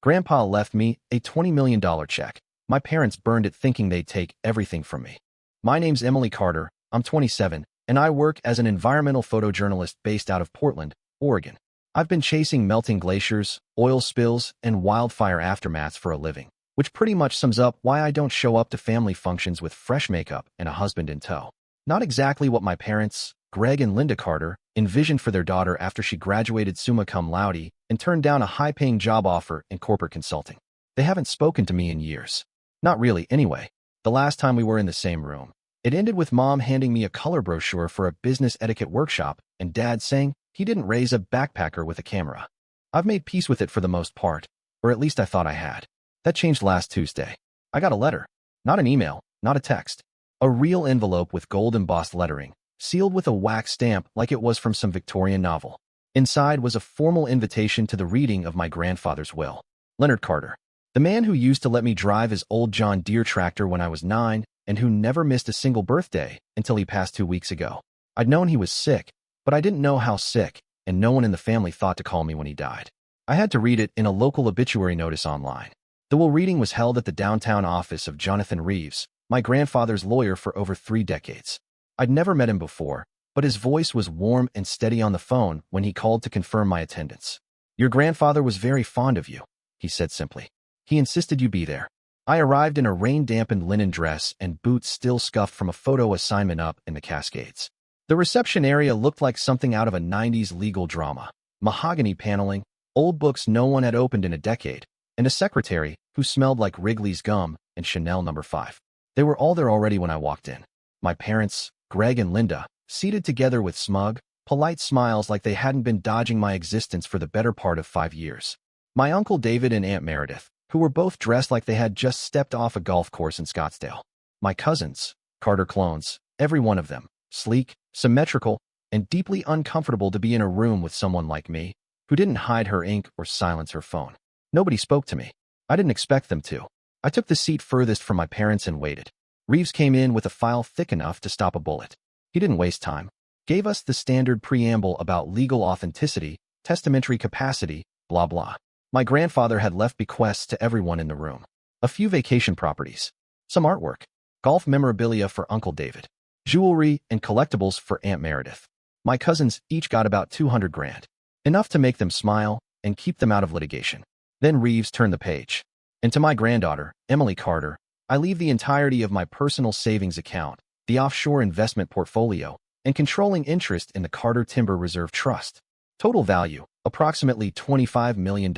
Grandpa left me a $20 million check. My parents burned it thinking they'd take everything from me. My name's Emily Carter, I'm 27, and I work as an environmental photojournalist based out of Portland, Oregon. I've been chasing melting glaciers, oil spills, and wildfire aftermaths for a living, which pretty much sums up why I don't show up to family functions with fresh makeup and a husband in tow. Not exactly what my parents, Greg and Linda Carter, envisioned for their daughter after she graduated summa cum laude and turned down a high-paying job offer in corporate consulting. They haven't spoken to me in years. Not really, anyway. The last time we were in the same room, it ended with Mom handing me a color brochure for a business etiquette workshop and Dad saying he didn't raise a backpacker with a camera. I've made peace with it for the most part, or at least I thought I had. That changed last Tuesday. I got a letter. Not an email, not a text. A real envelope with gold embossed lettering, sealed with a wax stamp like it was from some Victorian novel. Inside was a formal invitation to the reading of my grandfather's will. Leonard Carter, the man who used to let me drive his old John Deere tractor when I was 9 and who never missed a single birthday until he passed 2 weeks ago. I'd known he was sick, but I didn't know how sick, and no one in the family thought to call me when he died. I had to read it in a local obituary notice online. The will reading was held at the downtown office of Jonathan Reeves, my grandfather's lawyer for over 3 decades. I'd never met him before, but his voice was warm and steady on the phone when he called to confirm my attendance. "Your grandfather was very fond of you," he said simply. "He insisted you be there." I arrived in a rain-dampened linen dress and boots still scuffed from a photo assignment up in the Cascades. The reception area looked like something out of a 90s legal drama. Mahogany paneling, old books no one had opened in a decade, and a secretary who smelled like Wrigley's gum and Chanel No. 5. They were all there already when I walked in. My parents, Greg and Linda, seated together with smug, polite smiles like they hadn't been dodging my existence for the better part of 5 years. My Uncle David and Aunt Meredith, who were both dressed like they had just stepped off a golf course in Scottsdale. My cousins, Carter clones, every one of them, sleek, symmetrical, and deeply uncomfortable to be in a room with someone like me, who didn't hide her ink or silence her phone. Nobody spoke to me. I didn't expect them to. I took the seat furthest from my parents and waited. Reeves came in with a file thick enough to stop a bullet. He didn't waste time. Gave us the standard preamble about legal authenticity, testamentary capacity, blah blah. My grandfather had left bequests to everyone in the room. A few vacation properties, some artwork, golf memorabilia for Uncle David, jewelry and collectibles for Aunt Meredith. My cousins each got about 200 grand, enough to make them smile and keep them out of litigation. Then Reeves turned the page. And to my granddaughter, Emily Carter, I leave the entirety of my personal savings account, the offshore investment portfolio, and controlling interest in the Carter Timber Reserve Trust. Total value, approximately $25 million.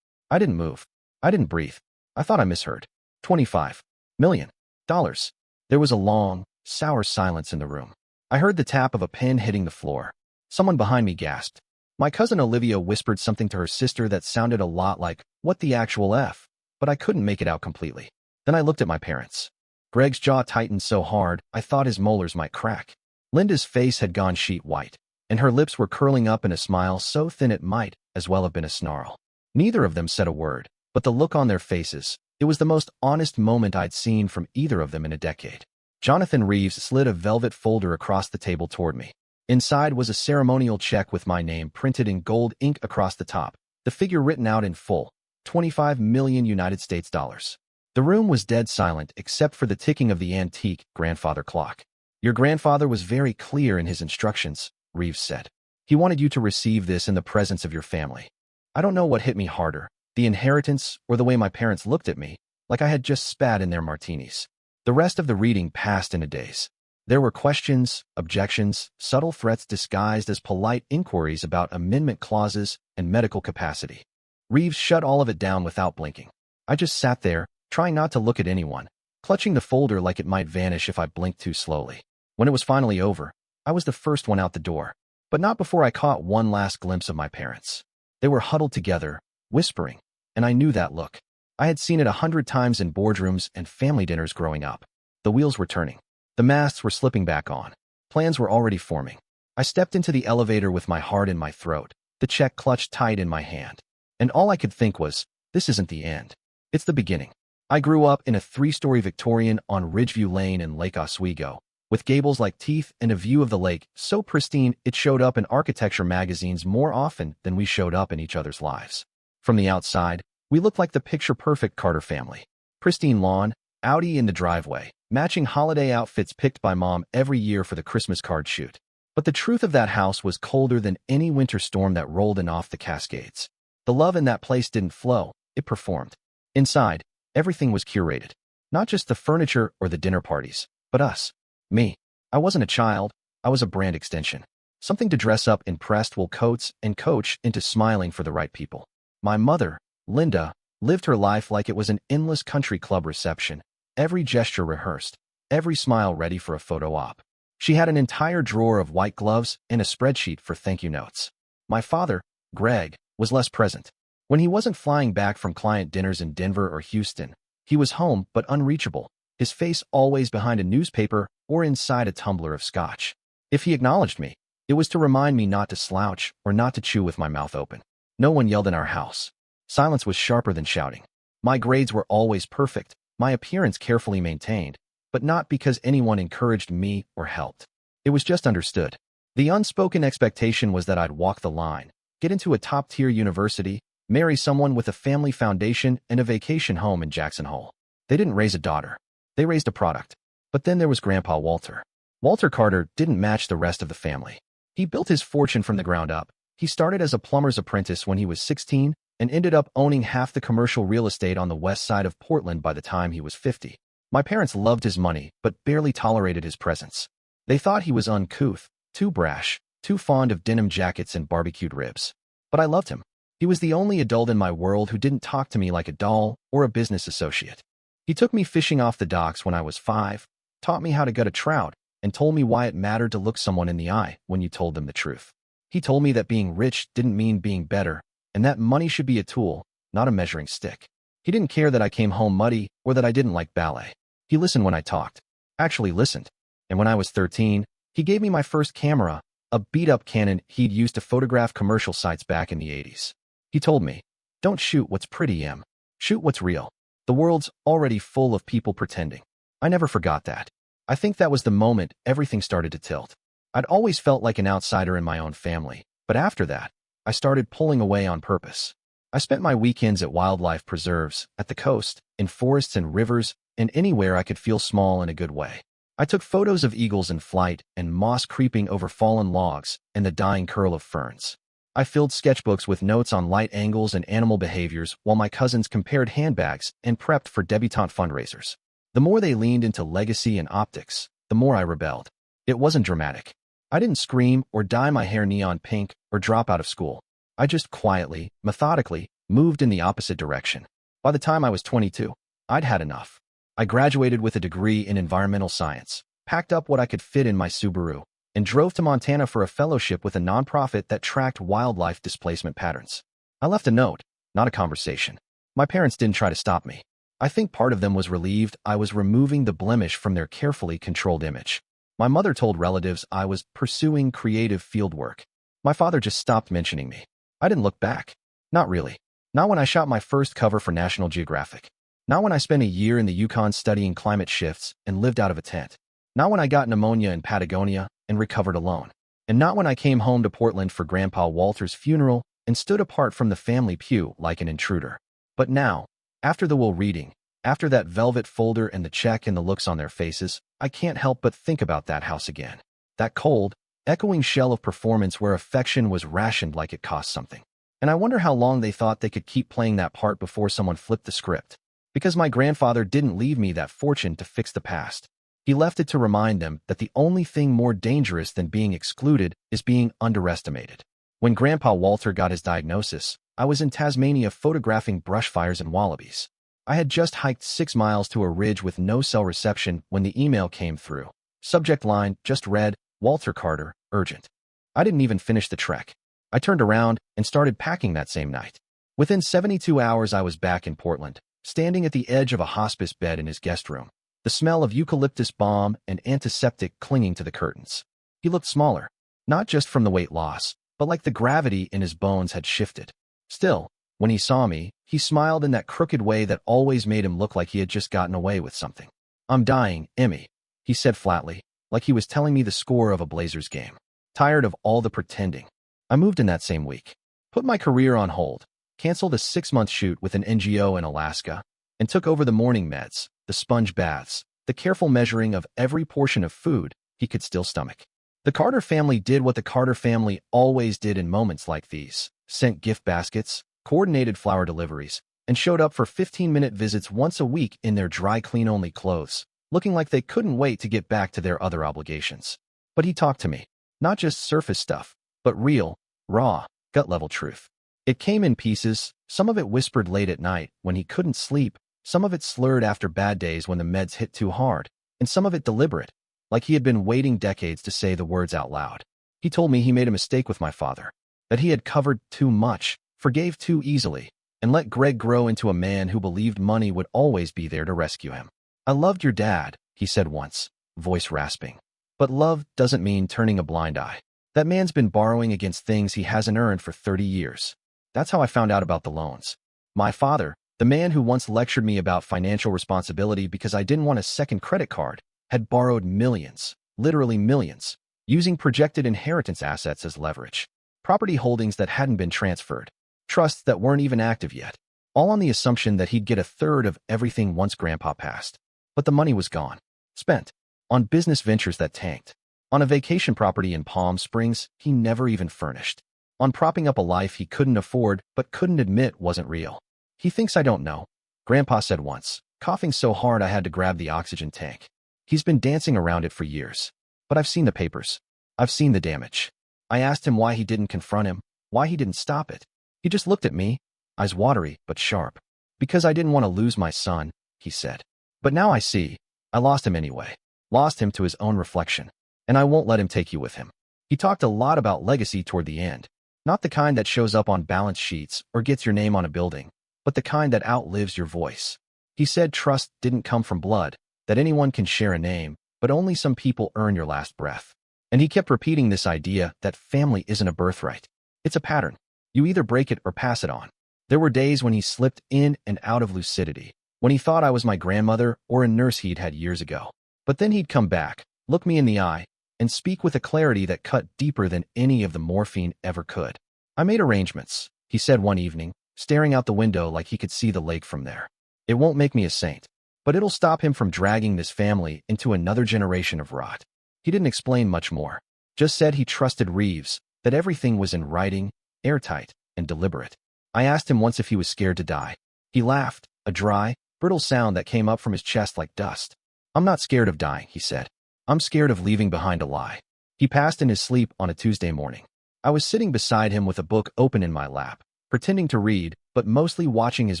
I didn't move. I didn't breathe. I thought I misheard. $25 million. There was a long, sour silence in the room. I heard the tap of a pen hitting the floor. Someone behind me gasped. My cousin Olivia whispered something to her sister that sounded a lot like, "What the actual F?" But I couldn't make it out completely. Then I looked at my parents. Greg's jaw tightened so hard, I thought his molars might crack. Linda's face had gone sheet white, and her lips were curling up in a smile so thin it might as well have been a snarl. Neither of them said a word, but the look on their faces, it was the most honest moment I'd seen from either of them in a decade. Jonathan Reeves slid a velvet folder across the table toward me. Inside was a ceremonial check with my name printed in gold ink across the top, the figure written out in full, 25 million United States dollars. The room was dead silent except for the ticking of the antique grandfather clock. "Your grandfather was very clear in his instructions," Reeves said. "He wanted you to receive this in the presence of your family." I don't know what hit me harder, the inheritance or the way my parents looked at me, like I had just spat in their martinis. The rest of the reading passed in a daze. There were questions, objections, subtle threats disguised as polite inquiries about amendment clauses and medical capacity. Reeves shut all of it down without blinking. I just sat there, trying not to look at anyone, clutching the folder like it might vanish if I blinked too slowly. When it was finally over, I was the first one out the door, but not before I caught one last glimpse of my parents. They were huddled together, whispering, and I knew that look. I had seen it 100 times in boardrooms and family dinners growing up. The wheels were turning. The masks were slipping back on. Plans were already forming. I stepped into the elevator with my heart in my throat, the check clutched tight in my hand. And all I could think was, this isn't the end. It's the beginning. I grew up in a 3-story Victorian on Ridgeview Lane in Lake Oswego, with gables like teeth and a view of the lake so pristine it showed up in architecture magazines more often than we showed up in each other's lives. From the outside, We looked like the picture-perfect Carter family. Pristine lawn, Audi in the driveway, matching holiday outfits picked by Mom every year for the Christmas card shoot. But the truth of that house was colder than any winter storm that rolled in off the Cascades. The love in that place didn't flow, it performed. Inside, everything was curated. Not just the furniture or the dinner parties, but us. Me. I wasn't a child, I was a brand extension. Something to dress up in pressed wool coats and coach into smiling for the right people. My mother, Linda, lived her life like it was an endless country club reception, every gesture rehearsed, every smile ready for a photo op. She had an entire drawer of white gloves and a spreadsheet for thank you notes. My father, Greg, was less present. When he wasn't flying back from client dinners in Denver or Houston, he was home but unreachable, his face always behind a newspaper or inside a tumbler of scotch. If he acknowledged me, it was to remind me not to slouch or not to chew with my mouth open. No one yelled in our house. Silence was sharper than shouting. My grades were always perfect, my appearance carefully maintained, but not because anyone encouraged me or helped. It was just understood. The unspoken expectation was that I'd walk the line, get into a top-tier university, marry someone with a family foundation and a vacation home in Jackson Hole. They didn't raise a daughter. They raised a product. But then there was Grandpa Walter. Walter Carter didn't match the rest of the family. He built his fortune from the ground up. He started as a plumber's apprentice when he was 16 and ended up owning half the commercial real estate on the west side of Portland by the time he was 50. My parents loved his money, but barely tolerated his presence. They thought he was uncouth, too brash, too fond of denim jackets and barbecued ribs. But I loved him. He was the only adult in my world who didn't talk to me like a doll or a business associate. He took me fishing off the docks when I was 5, taught me how to gut a trout, and told me why it mattered to look someone in the eye when you told them the truth. He told me that being rich didn't mean being better, and that money should be a tool, not a measuring stick. He didn't care that I came home muddy or that I didn't like ballet. He listened when I talked. Actually listened. And when I was 13, he gave me my first camera, a beat-up Canon he'd used to photograph commercial sites back in the 80s. He told me, "Don't shoot what's pretty, Em. Shoot what's real. The world's already full of people pretending." I never forgot that. I think that was the moment everything started to tilt. I'd always felt like an outsider in my own family, but after that, I started pulling away on purpose. I spent my weekends at wildlife preserves, at the coast, in forests and rivers, and anywhere I could feel small in a good way. I took photos of eagles in flight and moss creeping over fallen logs and the dying curl of ferns. I filled sketchbooks with notes on light angles and animal behaviors while my cousins compared handbags and prepped for debutante fundraisers. The more they leaned into legacy and optics, the more I rebelled. It wasn't dramatic. I didn't scream or dye my hair neon pink or drop out of school. I just quietly, methodically, moved in the opposite direction. By the time I was 22, I'd had enough. I graduated with a degree in environmental science, packed up what I could fit in my Subaru, and drove to Montana for a fellowship with a nonprofit that tracked wildlife displacement patterns. I left a note, not a conversation. My parents didn't try to stop me. I think part of them was relieved I was removing the blemish from their carefully controlled image. My mother told relatives I was pursuing creative fieldwork. My father just stopped mentioning me. I didn't look back. Not really. Not when I shot my first cover for National Geographic. Not when I spent a year in the Yukon studying climate shifts and lived out of a tent. Not when I got pneumonia in Patagonia and recovered alone. And not when I came home to Portland for Grandpa Walter's funeral and stood apart from the family pew like an intruder. But now, after the will reading, after that velvet folder and the check and the looks on their faces, I can't help but think about that house again. That cold, echoing shell of performance where affection was rationed like it cost something. And I wonder how long they thought they could keep playing that part before someone flipped the script. Because my grandfather didn't leave me that fortune to fix the past. He left it to remind them that the only thing more dangerous than being excluded is being underestimated. When Grandpa Walter got his diagnosis, I was in Tasmania photographing brush fires and wallabies. I had just hiked 6 miles to a ridge with no cell reception when the email came through. Subject line just read, "Walter Carter, urgent." I didn't even finish the trek. I turned around and started packing that same night. Within 72 hours I was back in Portland, standing at the edge of a hospice bed in his guest room, the smell of eucalyptus balm and antiseptic clinging to the curtains. He looked smaller, not just from the weight loss, but like the gravity in his bones had shifted. Still, when he saw me, he smiled in that crooked way that always made him look like he had just gotten away with something. "I'm dying, Emmy," he said flatly, like he was telling me the score of a Blazers game. Tired of all the pretending. I moved in that same week. Put my career on hold. canceled a 6-month shoot with an NGO in Alaska, and took over the morning meds, the sponge baths, the careful measuring of every portion of food he could still stomach. The Carter family did what the Carter family always did in moments like these: sent gift baskets, coordinated flower deliveries, and showed up for 15-minute visits once a week in their dry clean-only clothes, looking like they couldn't wait to get back to their other obligations. But he talked to me. Not just surface stuff, but real, raw, gut-level truth. It came in pieces, some of it whispered late at night when he couldn't sleep, some of it slurred after bad days when the meds hit too hard, and some of it deliberate, like he had been waiting decades to say the words out loud. He told me he made a mistake with my father, that he had covered too much, forgave too easily, and let Greg grow into a man who believed money would always be there to rescue him. "I loved your dad," he said once, voice rasping. "But love doesn't mean turning a blind eye. That man's been borrowing against things he hasn't earned for 30 years. That's how I found out about the loans. My father, the man who once lectured me about financial responsibility because I didn't want a second credit card, had borrowed millions, literally millions, using projected inheritance assets as leverage. Property holdings that hadn't been transferred, trusts that weren't even active yet, all on the assumption that he'd get a third of everything once Grandpa passed. But the money was gone. Spent. On business ventures that tanked. On a vacation property in Palm Springs he never even furnished. On propping up a life he couldn't afford but couldn't admit wasn't real. He thinks I don't know," Grandpa said once, coughing so hard I had to grab the oxygen tank. "He's been dancing around it for years. But I've seen the papers. I've seen the damage." I asked him why he didn't confront him, why he didn't stop it. He just looked at me, eyes watery but sharp. "Because I didn't want to lose my son," he said. "But now I see. I lost him anyway. Lost him to his own reflection. And I won't let him take you with him." He talked a lot about legacy toward the end. Not the kind that shows up on balance sheets or gets your name on a building, but the kind that outlives your voice. He said trust didn't come from blood, that anyone can share a name, but only some people earn your last breath. And he kept repeating this idea that family isn't a birthright. It's a pattern. You either break it or pass it on. There were days when he slipped in and out of lucidity, when he thought I was my grandmother or a nurse he'd had years ago. But then he'd come back, look me in the eye, and speak with a clarity that cut deeper than any of the morphine ever could. "I made arrangements," he said one evening, staring out the window like he could see the lake from there. "It won't make me a saint, but it'll stop him from dragging this family into another generation of rot." He didn't explain much more, just said he trusted Reeves, that everything was in writing, airtight, and deliberate. I asked him once if he was scared to die. He laughed, a dry, brittle sound that came up from his chest like dust. "I'm not scared of dying," he said. "I'm scared of leaving behind a lie." He passed in his sleep on a Tuesday morning. I was sitting beside him with a book open in my lap, pretending to read, but mostly watching his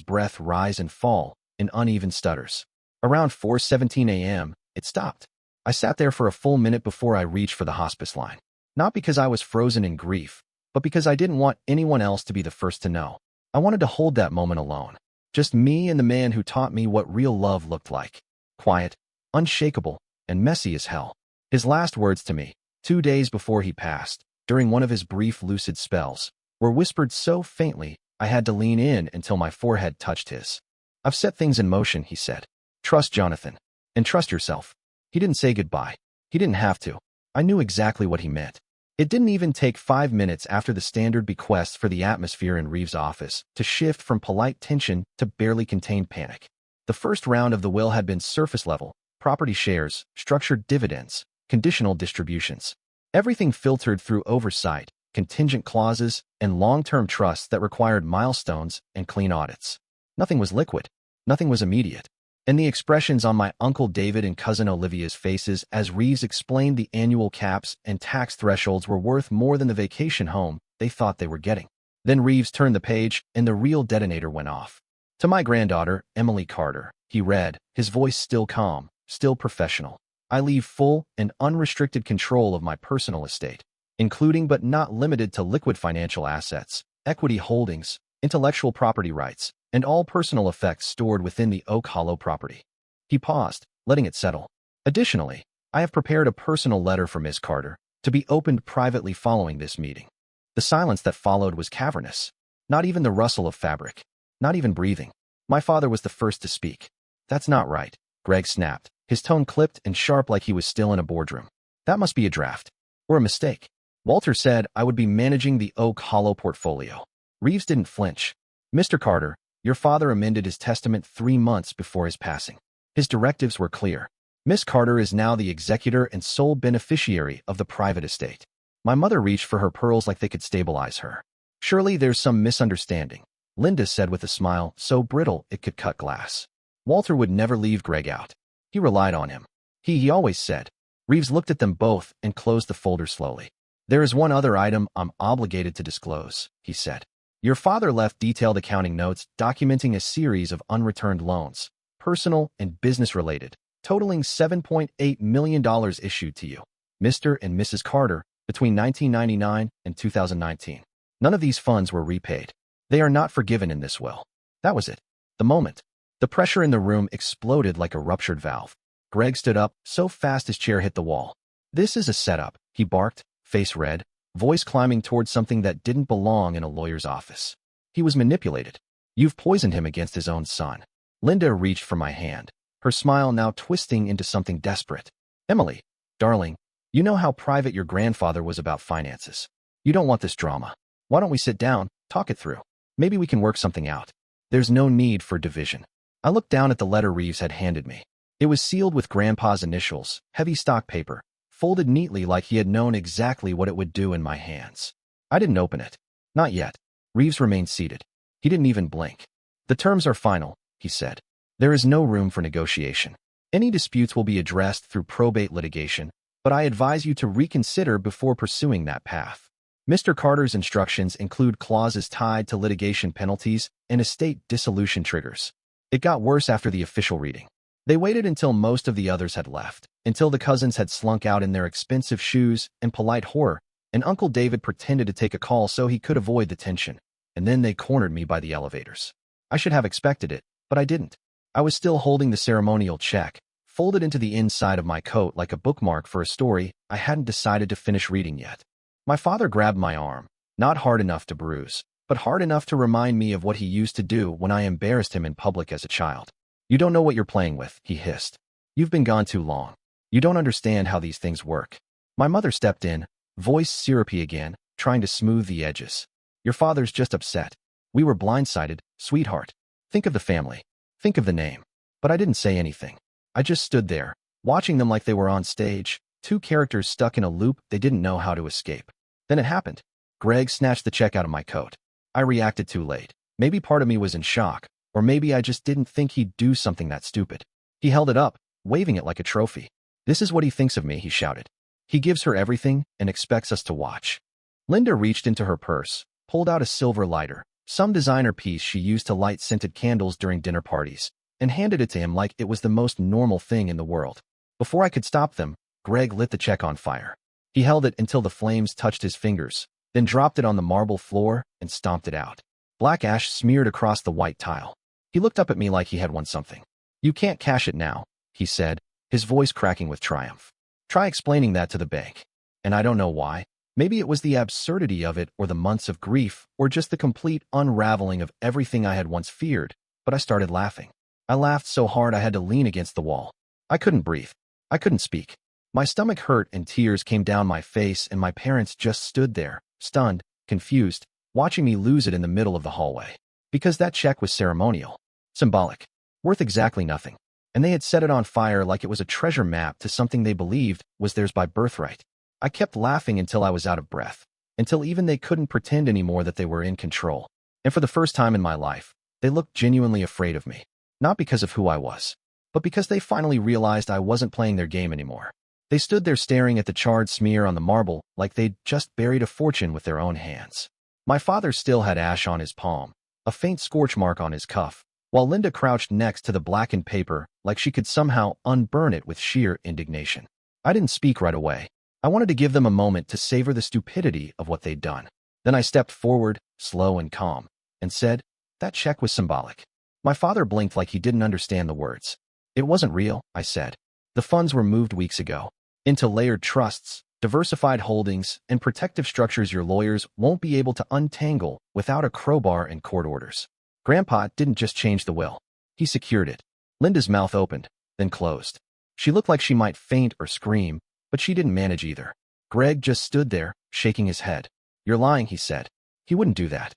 breath rise and fall in uneven stutters. Around 4:17 a.m., it stopped. I sat there for a full minute before I reached for the hospice line. Not because I was frozen in grief, but because I didn't want anyone else to be the first to know. I wanted to hold that moment alone. Just me and the man who taught me what real love looked like. Quiet, unshakable, and messy as hell. His last words to me, 2 days before he passed, during one of his brief lucid spells, were whispered so faintly I had to lean in until my forehead touched his. "I've set things in motion," he said. "Trust Jonathan. And trust yourself." He didn't say goodbye. He didn't have to. I knew exactly what he meant. It didn't even take 5 minutes after the standard bequest for the atmosphere in Reeves' office to shift from polite tension to barely contained panic. The first round of the will had been surface level, property shares, structured dividends, conditional distributions. Everything filtered through oversight, contingent clauses, and long-term trusts that required milestones and clean audits. Nothing was liquid. Nothing was immediate. And the expressions on my Uncle David and Cousin Olivia's faces as Reeves explained the annual caps and tax thresholds were worth more than the vacation home they thought they were getting. Then Reeves turned the page and the real detonator went off. "To my granddaughter, Emily Carter," he read, his voice still calm, still professional. "I leave full and unrestricted control of my personal estate, including but not limited to liquid financial assets, equity holdings, intellectual property rights, and all personal effects stored within the Oak Hollow property." He paused, letting it settle. "Additionally, I have prepared a personal letter for Miss Carter, to be opened privately following this meeting." The silence that followed was cavernous. Not even the rustle of fabric. Not even breathing. My father was the first to speak. "That's not right," Greg snapped, his tone clipped and sharp like he was still in a boardroom. "That must be a draft. Or a mistake. Walter said I would be managing the Oak Hollow portfolio." Reeves didn't flinch. Mr. Carter, your father amended his testament 3 months before his passing. His directives were clear. Miss Carter is now the executor and sole beneficiary of the private estate. My mother reached for her pearls like they could stabilize her. Surely there's some misunderstanding, Linda said with a smile so brittle it could cut glass. Walter would never leave Greg out. He relied on him. He always said. Reeves looked at them both and closed the folder slowly. There is one other item I'm obligated to disclose, he said. Your father left detailed accounting notes documenting a series of unreturned loans, personal and business-related, totaling $7.8 million issued to you, Mr. and Mrs. Carter, between 1999 and 2019. None of these funds were repaid. They are not forgiven in this will. That was it. The moment. The pressure in the room exploded like a ruptured valve. Greg stood up so fast his chair hit the wall. This is a setup, he barked, face red, voice climbing towards something that didn't belong in a lawyer's office. He was manipulated. You've poisoned him against his own son. Linda reached for my hand, her smile now twisting into something desperate. Emily, darling, you know how private your grandfather was about finances. You don't want this drama. Why don't we sit down, talk it through? Maybe we can work something out. There's no need for division. I looked down at the letter Reeves had handed me. It was sealed with Grandpa's initials, heavy stock paper, folded neatly like he had known exactly what it would do in my hands. I didn't open it. Not yet. Reeves remained seated. He didn't even blink. The terms are final, he said. There is no room for negotiation. Any disputes will be addressed through probate litigation, but I advise you to reconsider before pursuing that path. Mr. Carter's instructions include clauses tied to litigation penalties and estate dissolution triggers. It got worse after the official reading. They waited until most of the others had left, until the cousins had slunk out in their expensive shoes and polite horror, and Uncle David pretended to take a call so he could avoid the tension, and then they cornered me by the elevators. I should have expected it, but I didn't. I was still holding the ceremonial check, folded into the inside of my coat like a bookmark for a story I hadn't decided to finish reading yet. My father grabbed my arm, not hard enough to bruise, but hard enough to remind me of what he used to do when I embarrassed him in public as a child. You don't know what you're playing with, he hissed. You've been gone too long. You don't understand how these things work. My mother stepped in, voice syrupy again, trying to smooth the edges. Your father's just upset. We were blindsided, sweetheart. Think of the family. Think of the name. But I didn't say anything. I just stood there, watching them like they were on stage, two characters stuck in a loop they didn't know how to escape. Then it happened. Greg snatched the check out of my coat. I reacted too late. Maybe part of me was in shock, or maybe I just didn't think he'd do something that stupid. He held it up, waving it like a trophy. This is what he thinks of me, he shouted. He gives her everything and expects us to watch. Linda reached into her purse, pulled out a silver lighter, some designer piece she used to light scented candles during dinner parties, and handed it to him like it was the most normal thing in the world. Before I could stop them, Greg lit the check on fire. He held it until the flames touched his fingers, then dropped it on the marble floor and stomped it out. Black ash smeared across the white tile. He looked up at me like he had won something. You can't cash it now, he said, his voice cracking with triumph. Try explaining that to the bank. And I don't know why. Maybe it was the absurdity of it or the months of grief or just the complete unraveling of everything I had once feared, but I started laughing. I laughed so hard I had to lean against the wall. I couldn't breathe. I couldn't speak. My stomach hurt and tears came down my face and my parents just stood there, stunned, confused, watching me lose it in the middle of the hallway. Because that check was ceremonial. Symbolic. Worth exactly nothing. And they had set it on fire like it was a treasure map to something they believed was theirs by birthright. I kept laughing until I was out of breath, until even they couldn't pretend anymore that they were in control. And for the first time in my life, they looked genuinely afraid of me. Not because of who I was, but because they finally realized I wasn't playing their game anymore. They stood there staring at the charred smear on the marble like they'd just buried a fortune with their own hands. My father still had ash on his palm, a faint scorch mark on his cuff, while Linda crouched next to the blackened paper like she could somehow unburn it with sheer indignation. I didn't speak right away. I wanted to give them a moment to savor the stupidity of what they'd done. Then I stepped forward, slow and calm, and said, that check was symbolic. My father blinked like he didn't understand the words. It wasn't real, I said. The funds were moved weeks ago. Into layered trusts, diversified holdings, and protective structures your lawyers won't be able to untangle without a crowbar and court orders. Grandpa didn't just change the will. He secured it. Linda's mouth opened, then closed. She looked like she might faint or scream, but she didn't manage either. Greg just stood there, shaking his head. You're lying, he said. He wouldn't do that.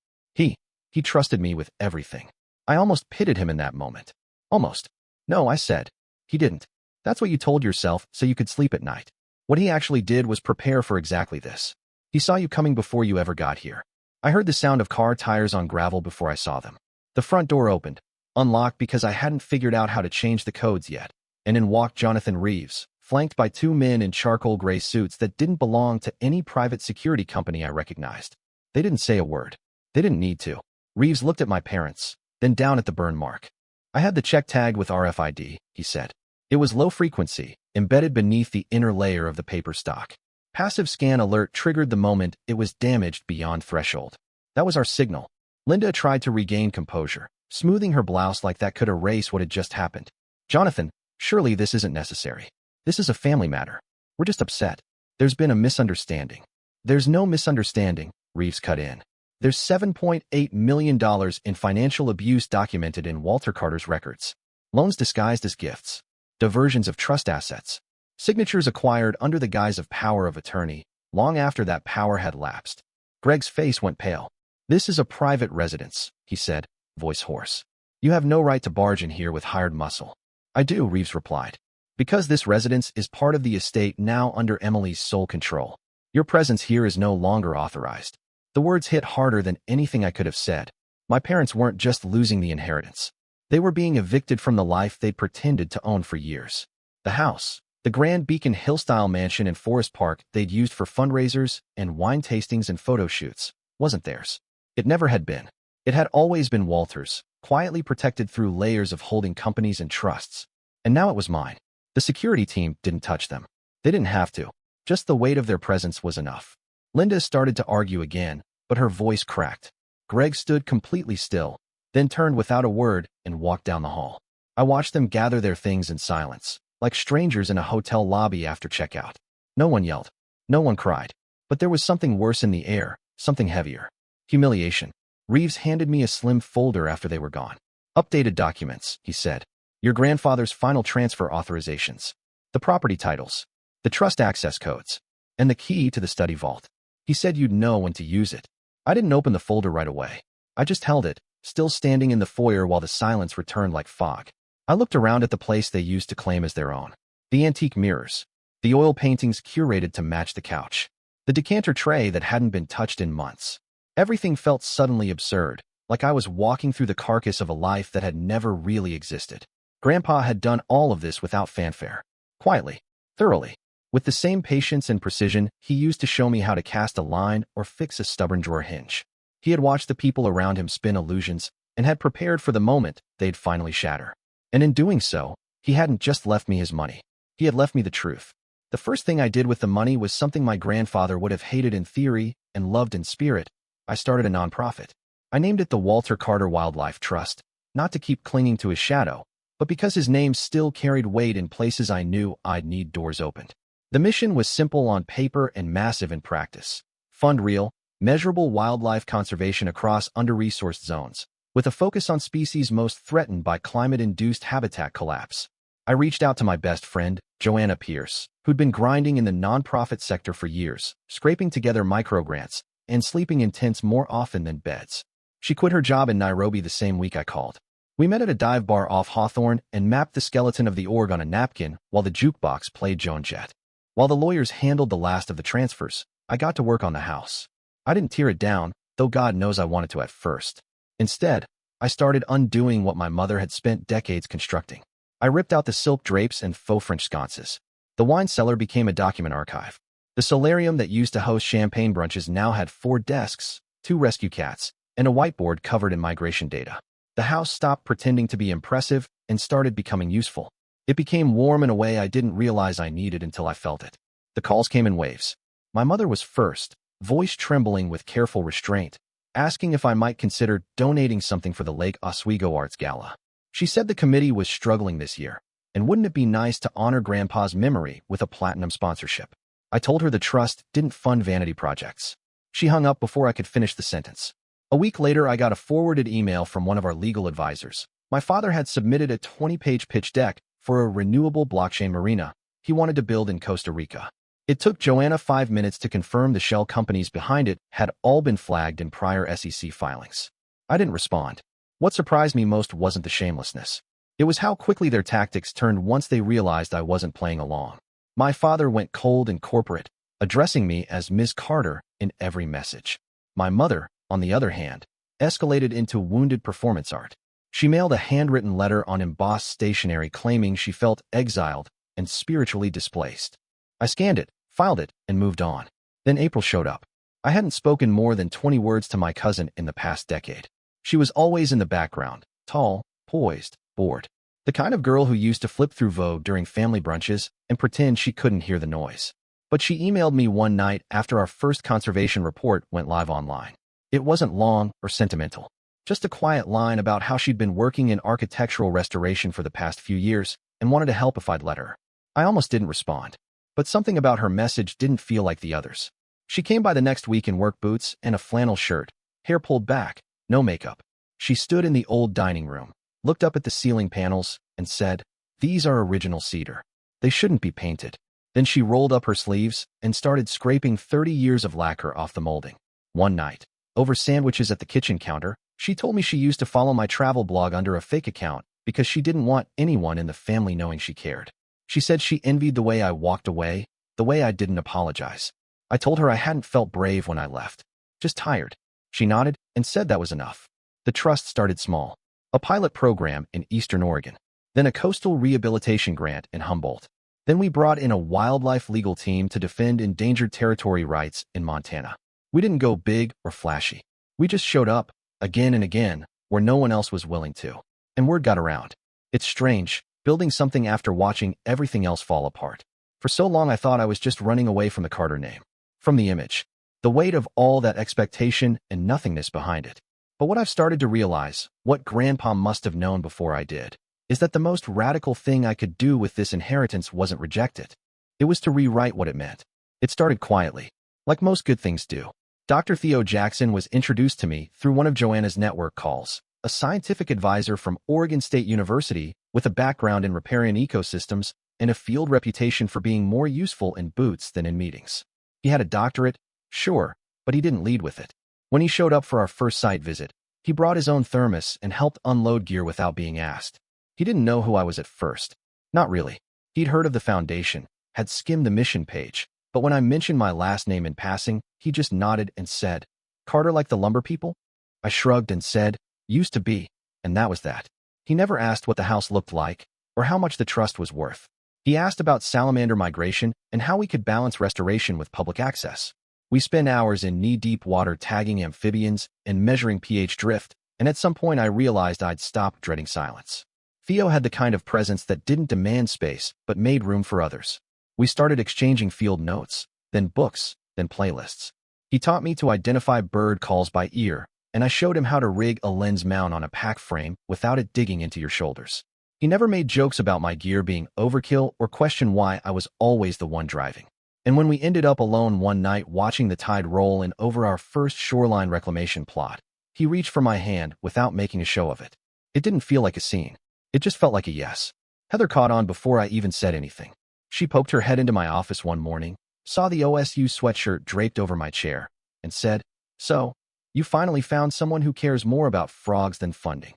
He He trusted me with everything. I almost pitied him in that moment. Almost. No, I said. He didn't. That's what you told yourself so you could sleep at night. What he actually did was prepare for exactly this. He saw you coming before you ever got here. I heard the sound of car tires on gravel before I saw them. The front door opened, unlocked because I hadn't figured out how to change the codes yet, and in walked Jonathan Reeves, flanked by two men in charcoal gray suits that didn't belong to any private security company I recognized. They didn't say a word. They didn't need to. Reeves looked at my parents, then down at the burn mark. I had the check tagged with RFID, he said. It was low frequency, embedded beneath the inner layer of the paper stock. Passive scan alert triggered the moment it was damaged beyond threshold. That was our signal. Linda tried to regain composure, smoothing her blouse like that could erase what had just happened. Jonathan, surely this isn't necessary. This is a family matter. We're just upset. There's been a misunderstanding. There's no misunderstanding, Reeves cut in. There's $7.8 million in financial abuse documented in Walter Carter's records. Loans disguised as gifts. Diversions of trust assets. Signatures acquired under the guise of power of attorney, long after that power had lapsed. Greg's face went pale. This is a private residence, he said, voice hoarse. You have no right to barge in here with hired muscle. I do, Reeves replied. Because this residence is part of the estate now under Emily's sole control. Your presence here is no longer authorized. The words hit harder than anything I could have said. My parents weren't just losing the inheritance. They were being evicted from the life they'd pretended to own for years. The house, the grand Beacon Hill-style mansion in Forest Park they'd used for fundraisers and wine tastings and photo shoots, wasn't theirs. It never had been. It had always been Walter's, quietly protected through layers of holding companies and trusts. And now it was mine. The security team didn't touch them. They didn't have to. Just the weight of their presence was enough. Linda started to argue again, but her voice cracked. Greg stood completely still, then turned without a word and walked down the hall. I watched them gather their things in silence, like strangers in a hotel lobby after checkout. No one yelled. No one cried. But there was something worse in the air, something heavier. Humiliation. Reeves handed me a slim folder after they were gone. Updated documents, he said. Your grandfather's final transfer authorizations. The property titles. The trust access codes. And the key to the study vault. He said you'd know when to use it. I didn't open the folder right away. I just held it, still standing in the foyer while the silence returned like fog. I looked around at the place they used to claim as their own. The antique mirrors. The oil paintings curated to match the couch. The decanter tray that hadn't been touched in months. Everything felt suddenly absurd, like I was walking through the carcass of a life that had never really existed. Grandpa had done all of this without fanfare. Quietly. Thoroughly. With the same patience and precision he used to show me how to cast a line or fix a stubborn drawer hinge. He had watched the people around him spin illusions and had prepared for the moment they'd finally shatter. And in doing so, he hadn't just left me his money. He had left me the truth. The first thing I did with the money was something my grandfather would have hated in theory and loved in spirit. I started a nonprofit. I named it the Walter Carter Wildlife Trust, not to keep clinging to his shadow, but because his name still carried weight in places I knew I'd need doors opened. The mission was simple on paper and massive in practice. Fund real, measurable wildlife conservation across under-resourced zones, with a focus on species most threatened by climate-induced habitat collapse. I reached out to my best friend, Joanna Pierce, who'd been grinding in the nonprofit sector for years, scraping together microgrants, and sleeping in tents more often than beds. She quit her job in Nairobi the same week I called. We met at a dive bar off Hawthorne and mapped the skeleton of the org on a napkin while the jukebox played Joan Jett. While the lawyers handled the last of the transfers, I got to work on the house. I didn't tear it down, though God knows I wanted to at first. Instead, I started undoing what my mother had spent decades constructing. I ripped out the silk drapes and faux French sconces. The wine cellar became a document archive. The solarium that used to host champagne brunches now had 4 desks, 2 rescue cats, and a whiteboard covered in migration data. The house stopped pretending to be impressive and started becoming useful. It became warm in a way I didn't realize I needed until I felt it. The calls came in waves. My mother was first, voice trembling with careful restraint, asking if I might consider donating something for the Lake Oswego Arts Gala. She said the committee was struggling this year, and wouldn't it be nice to honor Grandpa's memory with a platinum sponsorship? I told her the trust didn't fund vanity projects. She hung up before I could finish the sentence. A week later, I got a forwarded email from one of our legal advisors. My father had submitted a 20-page pitch deck for a renewable blockchain marina he wanted to build in Costa Rica. It took Joanna 5 minutes to confirm the shell companies behind it had all been flagged in prior SEC filings. I didn't respond. What surprised me most wasn't the shamelessness. It was how quickly their tactics turned once they realized I wasn't playing along. My father went cold and corporate, addressing me as Ms. Carter in every message. My mother, on the other hand, escalated into wounded performance art. She mailed a handwritten letter on embossed stationery claiming she felt exiled and spiritually displaced. I scanned it, filed it, and moved on. Then April showed up. I hadn't spoken more than 20 words to my cousin in the past decade. She was always in the background, tall, poised, bored. The kind of girl who used to flip through Vogue during family brunches and pretend she couldn't hear the noise. But she emailed me one night after our first conservation report went live online. It wasn't long or sentimental. Just a quiet line about how she'd been working in architectural restoration for the past few years and wanted to help if I'd let her. I almost didn't respond. But something about her message didn't feel like the others. She came by the next week in work boots and a flannel shirt, hair pulled back, no makeup. She stood in the old dining room, looked up at the ceiling panels, and said, "These are original cedar. They shouldn't be painted." Then she rolled up her sleeves and started scraping 30 years of lacquer off the molding. One night, over sandwiches at the kitchen counter, she told me she used to follow my travel blog under a fake account because she didn't want anyone in the family knowing she cared. She said she envied the way I walked away, the way I didn't apologize. I told her I hadn't felt brave when I left, just tired. She nodded and said that was enough. The trust started small. A pilot program in Eastern Oregon, then a coastal rehabilitation grant in Humboldt. Then we brought in a wildlife legal team to defend endangered territory rights in Montana. We didn't go big or flashy. We just showed up, again and again, where no one else was willing to. And word got around. It's strange, building something after watching everything else fall apart. For so long I thought I was just running away from the Carter name, from the image, the weight of all that expectation and nothingness behind it. But what I've started to realize, what Grandpa must have known before I did, is that the most radical thing I could do with this inheritance wasn't reject it. It was to rewrite what it meant. It started quietly, like most good things do. Dr. Theo Jackson was introduced to me through one of Joanna's network calls, a scientific advisor from Oregon State University with a background in riparian ecosystems and a field reputation for being more useful in boots than in meetings. He had a doctorate, sure, but he didn't lead with it. When he showed up for our first site visit, he brought his own thermos and helped unload gear without being asked. He didn't know who I was at first. Not really. He'd heard of the foundation, had skimmed the mission page, but when I mentioned my last name in passing, he just nodded and said, "Carter like the lumber people?" I shrugged and said, "Used to be," and that was that. He never asked what the house looked like or how much the trust was worth. He asked about salamander migration and how we could balance restoration with public access. We spent hours in knee-deep water tagging amphibians and measuring pH drift, and at some point I realized I'd stopped dreading silence. Theo had the kind of presence that didn't demand space but made room for others. We started exchanging field notes, then books, then playlists. He taught me to identify bird calls by ear, and I showed him how to rig a lens mount on a pack frame without it digging into your shoulders. He never made jokes about my gear being overkill or questioned why I was always the one driving. And when we ended up alone one night watching the tide roll in over our first shoreline reclamation plot, he reached for my hand without making a show of it. It didn't feel like a scene. It just felt like a yes. Heather caught on before I even said anything. She poked her head into my office one morning, saw the OSU sweatshirt draped over my chair, and said, "So, you finally found someone who cares more about frogs than funding."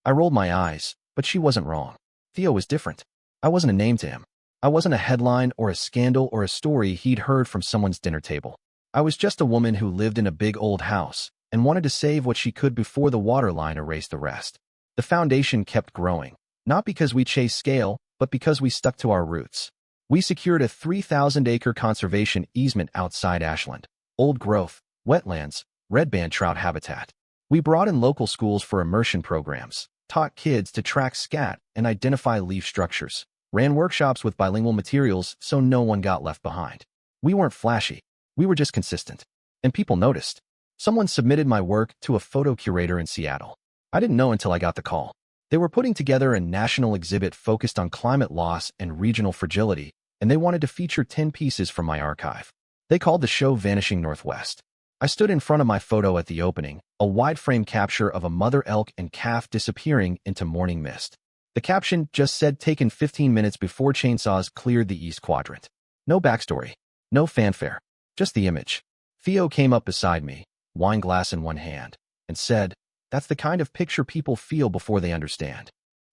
I rolled my eyes, but she wasn't wrong. Theo was different. I wasn't a name to him. I wasn't a headline or a scandal or a story he'd heard from someone's dinner table. I was just a woman who lived in a big old house and wanted to save what she could before the water line erased the rest. The foundation kept growing, not because we chased scale, but because we stuck to our roots. We secured a 3,000-acre conservation easement outside Ashland, old growth, wetlands, redband trout habitat. We brought in local schools for immersion programs, taught kids to track scat and identify leaf structures, ran workshops with bilingual materials so no one got left behind. We weren't flashy. We were just consistent. And people noticed. Someone submitted my work to a photo curator in Seattle. I didn't know until I got the call. They were putting together a national exhibit focused on climate loss and regional fragility, and they wanted to feature 10 pieces from my archive. They called the show Vanishing Northwest. I stood in front of my photo at the opening, a wide-frame capture of a mother elk and calf disappearing into morning mist. The caption just said taken 15 minutes before chainsaws cleared the East Quadrant. No backstory, no fanfare, just the image. Theo came up beside me, wine glass in one hand, and said, That's the kind of picture people feel before they understand.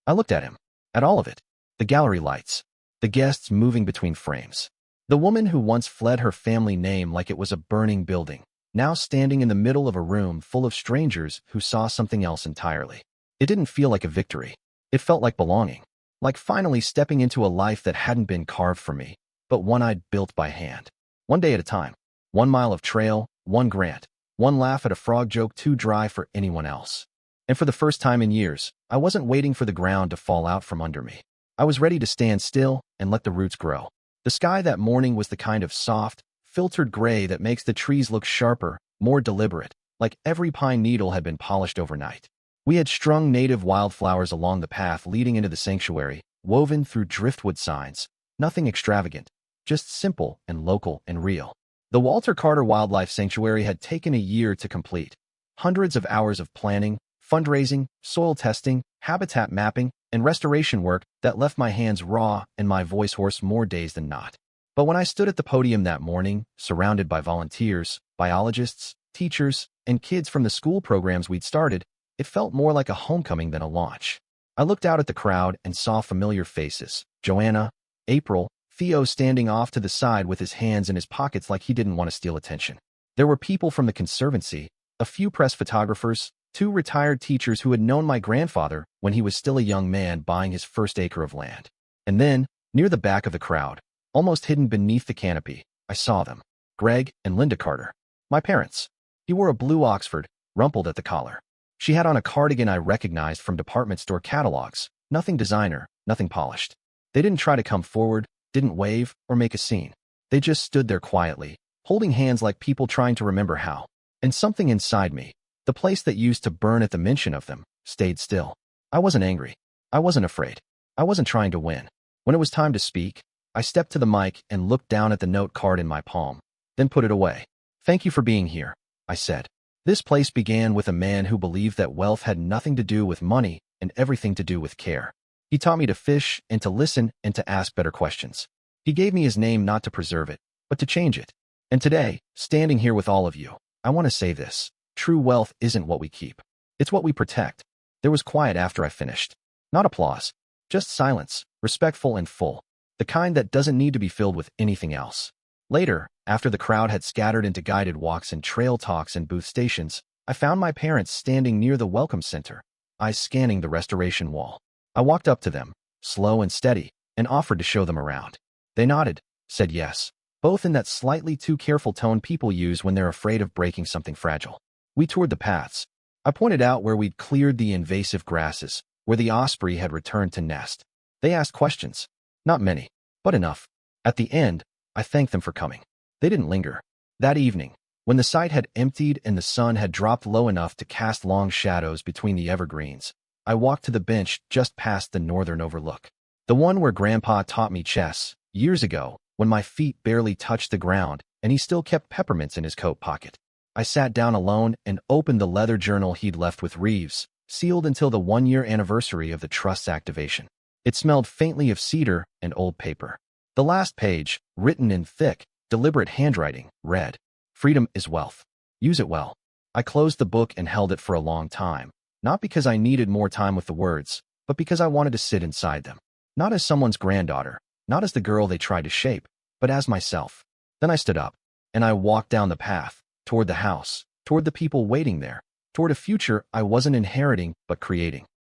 I looked at him, at all of it. The gallery lights, the guests moving between frames. The woman who once fled her family name like it was a burning building, now standing in the middle of a room full of strangers who saw something else entirely. It didn't feel like a victory. It felt like belonging, like finally stepping into a life that hadn't been carved for me, but one I'd built by hand. One day at a time, 1 mile of trail, one grant, one laugh at a frog joke too dry for anyone else. And for the first time in years, I wasn't waiting for the ground to fall out from under me. I was ready to stand still and let the roots grow. The sky that morning was the kind of soft, filtered gray that makes the trees look sharper, more deliberate, like every pine needle had been polished overnight. We had strung native wildflowers along the path leading into the sanctuary, woven through driftwood signs. Nothing extravagant, just simple and local and real. The Walter Carter Wildlife Sanctuary had taken a year to complete. Hundreds of hours of planning, fundraising, soil testing, habitat mapping, and restoration work that left my hands raw and my voice hoarse more days than not. But when I stood at the podium that morning, surrounded by volunteers, biologists, teachers, and kids from the school programs we'd started, it felt more like a homecoming than a launch. I looked out at the crowd and saw familiar faces. Joanna, April, Theo standing off to the side with his hands in his pockets like he didn't want to steal attention. There were people from the Conservancy, a few press photographers, 2 retired teachers who had known my grandfather when he was still a young man buying his first acre of land. And then, near the back of the crowd, almost hidden beneath the canopy, I saw them. Greg and Linda Carter. My parents. He wore a blue Oxford, rumpled at the collar. She had on a cardigan I recognized from department store catalogs. Nothing designer, nothing polished. They didn't try to come forward, didn't wave, or make a scene. They just stood there quietly, holding hands like people trying to remember how. And something inside me, the place that used to burn at the mention of them, stayed still. I wasn't angry. I wasn't afraid. I wasn't trying to win. When it was time to speak, I stepped to the mic and looked down at the note card in my palm, then put it away. "Thank you for being here," I said. This place began with a man who believed that wealth had nothing to do with money and everything to do with care. He taught me to fish and to listen and to ask better questions. He gave me his name not to preserve it, but to change it. And today, standing here with all of you, I want to say this. True wealth isn't what we keep. It's what we protect. There was quiet after I finished. Not applause. Just silence, respectful and full. The kind that doesn't need to be filled with anything else. Later, after the crowd had scattered into guided walks and trail talks and booth stations, I found my parents standing near the welcome center, eyes scanning the restoration wall. I walked up to them, slow and steady, and offered to show them around. They nodded, said yes, both in that slightly too careful tone people use when they're afraid of breaking something fragile. We toured the paths. I pointed out where we'd cleared the invasive grasses, where the osprey had returned to nest. They asked questions. Not many, but enough. At the end, I thanked them for coming. They didn't linger. That evening, when the site had emptied and the sun had dropped low enough to cast long shadows between the evergreens, I walked to the bench just past the northern overlook. The one where Grandpa taught me chess, years ago, when my feet barely touched the ground and he still kept peppermints in his coat pocket. I sat down alone and opened the leather journal he'd left with Reeves, sealed until the 1-year anniversary of the trust's activation. It smelled faintly of cedar and old paper. The last page, written in thick, deliberate handwriting, read, "Freedom is wealth. Use it well." I closed the book and held it for a long time, not because I needed more time with the words, but because I wanted to sit inside them. Not as someone's granddaughter, not as the girl they tried to shape, but as myself. Then I stood up, and I walked down the path, toward the house, toward the people waiting there, toward a future I wasn't inheriting but creating.